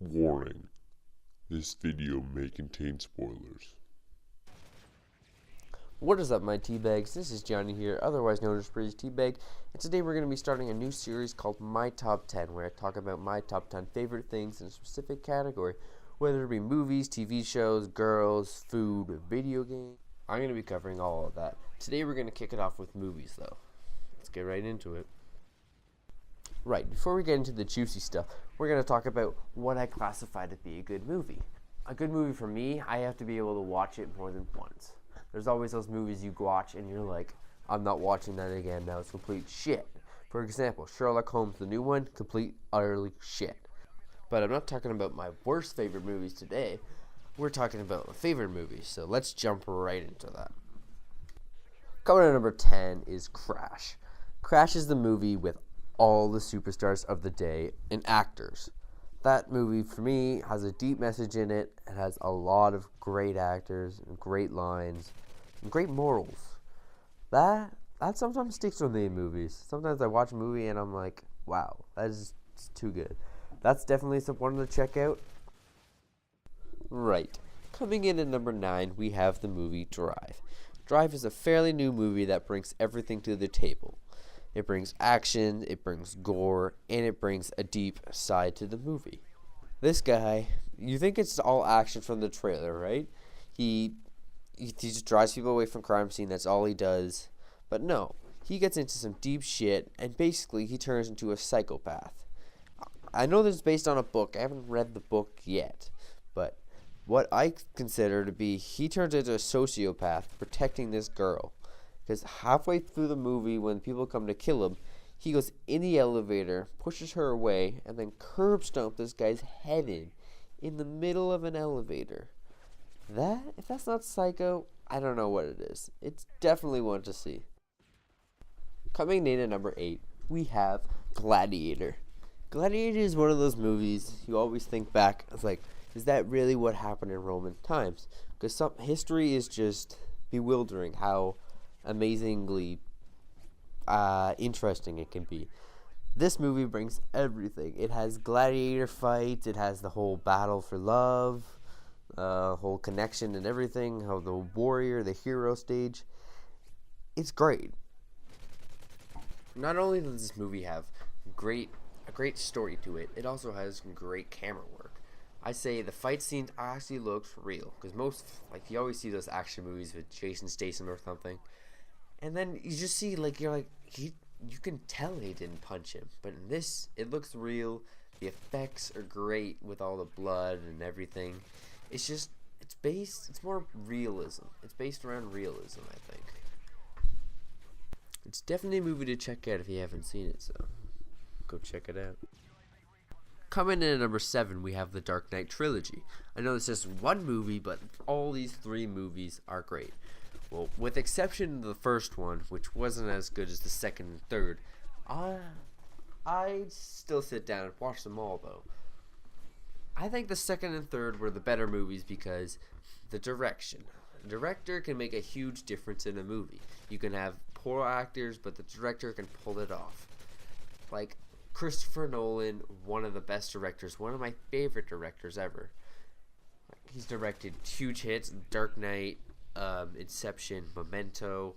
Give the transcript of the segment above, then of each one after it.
Warning, this video may contain spoilers. What is up, my teabags? This is Johnny here, otherwise known as Breeze Teabag, and today we're going to be starting a new series called My Top 10, where I talk about my top 10 favorite things in a specific category, whether it be movies, TV shows, girls, food, video games. I'm going to be covering all of that. Today we're going to kick it off with movies, though. Let's get right into it. Right, before we get into the juicy stuff, we're going to talk about what I classify to be a good movie. A good movie for me, I have to be able to watch it more than once. There's always those movies you watch and you're like, I'm not watching that again, now it's complete shit. For example, Sherlock Holmes, the new one, complete, utterly shit. But I'm not talking about my worst favorite movies today. We're talking about favorite movies, so let's jump right into that. Coming at number 10 is Crash. Crash is the movie with all the superstars of the day and actors. That movie, for me, has a deep message in it. It has a lot of great actors and great lines and great morals. That sometimes sticks with me in movies. Sometimes I watch a movie and I'm like, wow, that is too good. That's definitely one to check out. Right. Coming in at number 9, we have the movie Drive. Drive is a fairly new movie that brings everything to the table. It brings action, it brings gore, and it brings a deep side to the movie. This guy, you think it's all action from the trailer, right? He just drives people away from crime scene, that's all he does. But no, he gets into some deep shit, and basically he turns into a psychopath. I know this is based on a book, I haven't read the book yet, but what I consider to be, he turns into a sociopath protecting this girl. Because halfway through the movie, when people come to kill him, he goes in the elevator, pushes her away, and then curb stomps this guy's head in the middle of an elevator. If that's not psycho, I don't know what it is. It's definitely one to see. Coming in at number 8, we have Gladiator. Gladiator is one of those movies you always think back. It's like, is that really what happened in Roman times? Because history is just bewildering how amazingly interesting it can be. This movie brings everything. It has gladiator fights, it has the whole battle for love, whole connection and everything, how the warrior, the hero stage. It's great. Not only does this movie have a great story to it, it also has great camera work. I say the fight scene actually looks real, because you always see those action movies with Jason Statham or something. And then you just see, you can tell he didn't punch him. But in this, it looks real. The effects are great with all the blood and everything. It's more realism. It's based around realism, I think. It's definitely a movie to check out if you haven't seen it, so go check it out. Coming in at number 7, we have the Dark Knight trilogy. I know it's just one movie, but all these 3 movies are great. Well, with exception of the first one, which wasn't as good as the second and third, I'd still sit down and watch them all, though. I think the second and third were the better movies because the direction. The director can make a huge difference in a movie. You can have poor actors, but the director can pull it off. Like Christopher Nolan, one of the best directors, one of my favorite directors ever. He's directed huge hits, Dark Knight, Inception, Memento,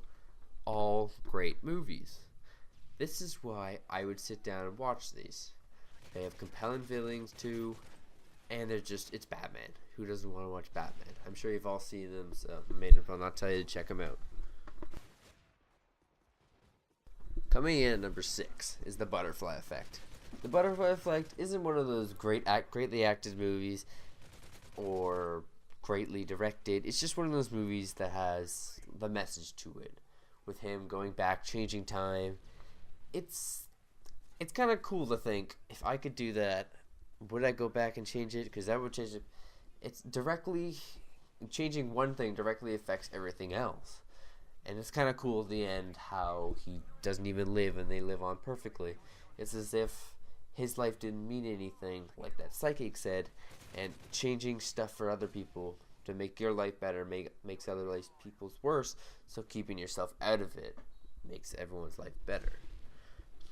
all great movies. This is why I would sit down and watch these. They have compelling feelings too, and it's Batman. Who doesn't want to watch Batman? I'm sure you've all seen them, so I made it, I'll not tell you to check them out. Coming in at number 6 is The Butterfly Effect. The Butterfly Effect isn't one of those greatly acted movies or greatly directed. It's just one of those movies that has the message to it, with him going back, changing time. It's kind of cool to think, if I could do that, would I go back and change it? Because that would change it. It's directly changing one thing directly affects everything else, and it's kind of cool at the end how he doesn't even live and they live on perfectly. It's as if his life didn't mean anything, like that psychic said, and changing stuff for other people to make your life better makes other people's worse, so keeping yourself out of it makes everyone's life better.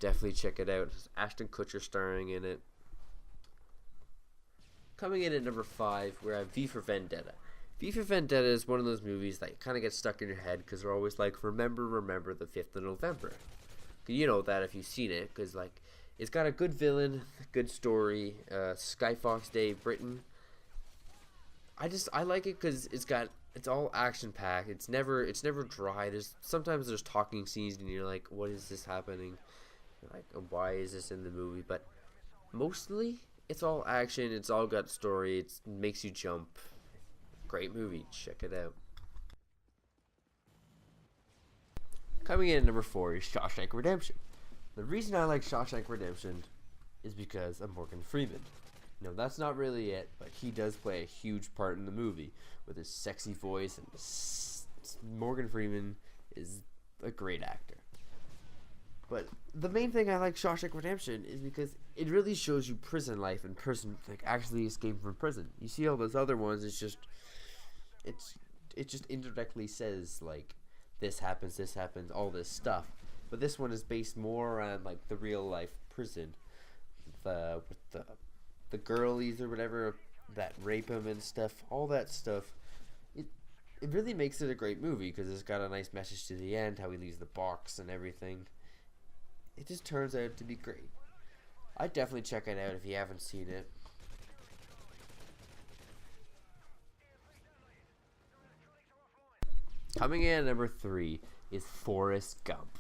Definitely check it out. Ashton Kutcher starring in it. Coming in at number 5, we have V for Vendetta. V for Vendetta is one of those movies that kind of gets stuck in your head because they're always like, remember the 5th of November. You know that if you've seen it, because like it's got a good villain, good story. Skyfox Day, Britain. I like it because it's all action packed. It's never dry. Sometimes there's talking scenes and you're like, what is this happening? Like, why is this in the movie? But mostly it's all action. It's all got story. It makes you jump. Great movie. Check it out. Coming in at number 4 is Shawshank Redemption. The reason I like Shawshank Redemption is because of Morgan Freeman. No, that's not really it, but he does play a huge part in the movie with his sexy voice, and Morgan Freeman is a great actor. But the main thing I like Shawshank Redemption is because it really shows you prison life and person, like actually escaping from prison. You see all those other ones, it just indirectly says like this happens, all this stuff. But this one is based more on like the real life prison, with the girlies or whatever that rape him and stuff, all that stuff. It really makes it a great movie because it's got a nice message to the end, how he leaves the box and everything. It just turns out to be great. I'd definitely check it out if you haven't seen it. Coming in at number 3 is Forrest Gump.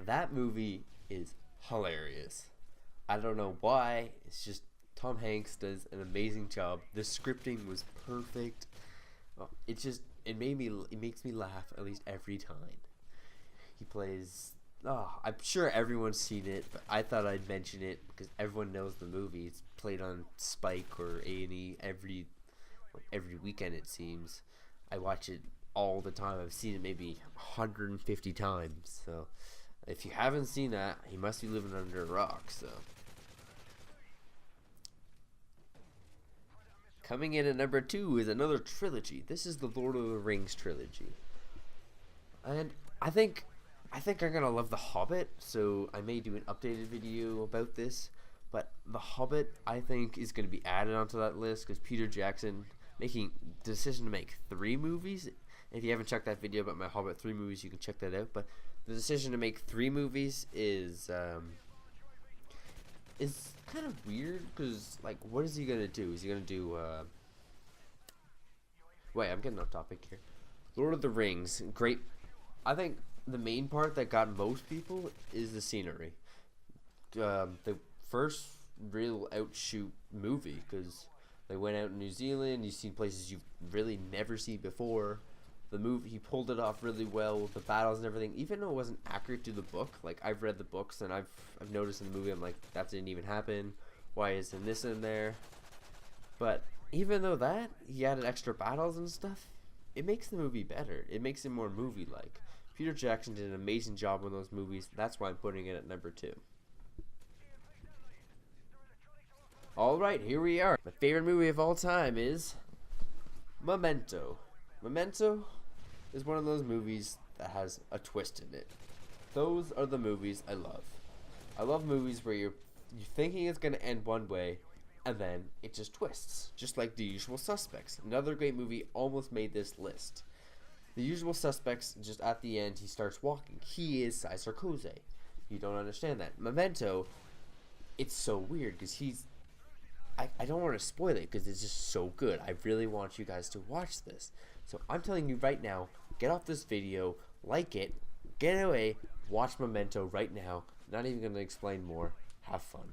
That movie is hilarious. I don't know why. It's just Tom Hanks does an amazing job. The scripting was perfect. It makes me laugh at least every time. He plays. I'm sure everyone's seen it, but I thought I'd mention it because everyone knows the movie. It's played on Spike or A&E every weekend, it seems. I watch it all the time. I've seen it maybe 150 times. So if you haven't seen that, you must be living under a rock. So coming in at number 2 is another trilogy. This is the Lord of the Rings trilogy, and I think I'm gonna love The Hobbit. So I may do an updated video about this. But The Hobbit, I think, is gonna be added onto that list because Peter Jackson making the decision to make 3 movies. If you haven't checked that video about my Hobbit 3 movies, you can check that out. But the decision to make 3 movies is kind of weird because, like, what is he gonna do? Is he gonna do? Wait, I'm getting off topic here. Lord of the Rings, great. I think the main part that got most people is the scenery. The first real outshoot movie because they went out in New Zealand. You've seen places you've really never seen before. The movie, he pulled it off really well with the battles and everything, even though it wasn't accurate to the book. Like, I've read the books and I've noticed in the movie, I'm like, that didn't even happen. Why isn't this in there? But even though that, he added extra battles and stuff, it makes the movie better. It makes it more movie-like. Peter Jackson did an amazing job on those movies. That's why I'm putting it at number 2. Alright, here we are. My favorite movie of all time is Memento. Memento is one of those movies that has a twist in it. Those are the movies I love. I love movies where you're thinking it's going to end one way, and then it just twists. Just like The Usual Suspects. Another great movie almost made this list. The Usual Suspects, just at the end, he starts walking. He is Cy Sarkozy. You don't understand that. Memento, it's so weird because I don't want to spoil it because it's just so good. I really want you guys to watch this. So I'm telling you right now, get off this video, like it, get away, watch Memento right now. Not even going to explain more. Have fun.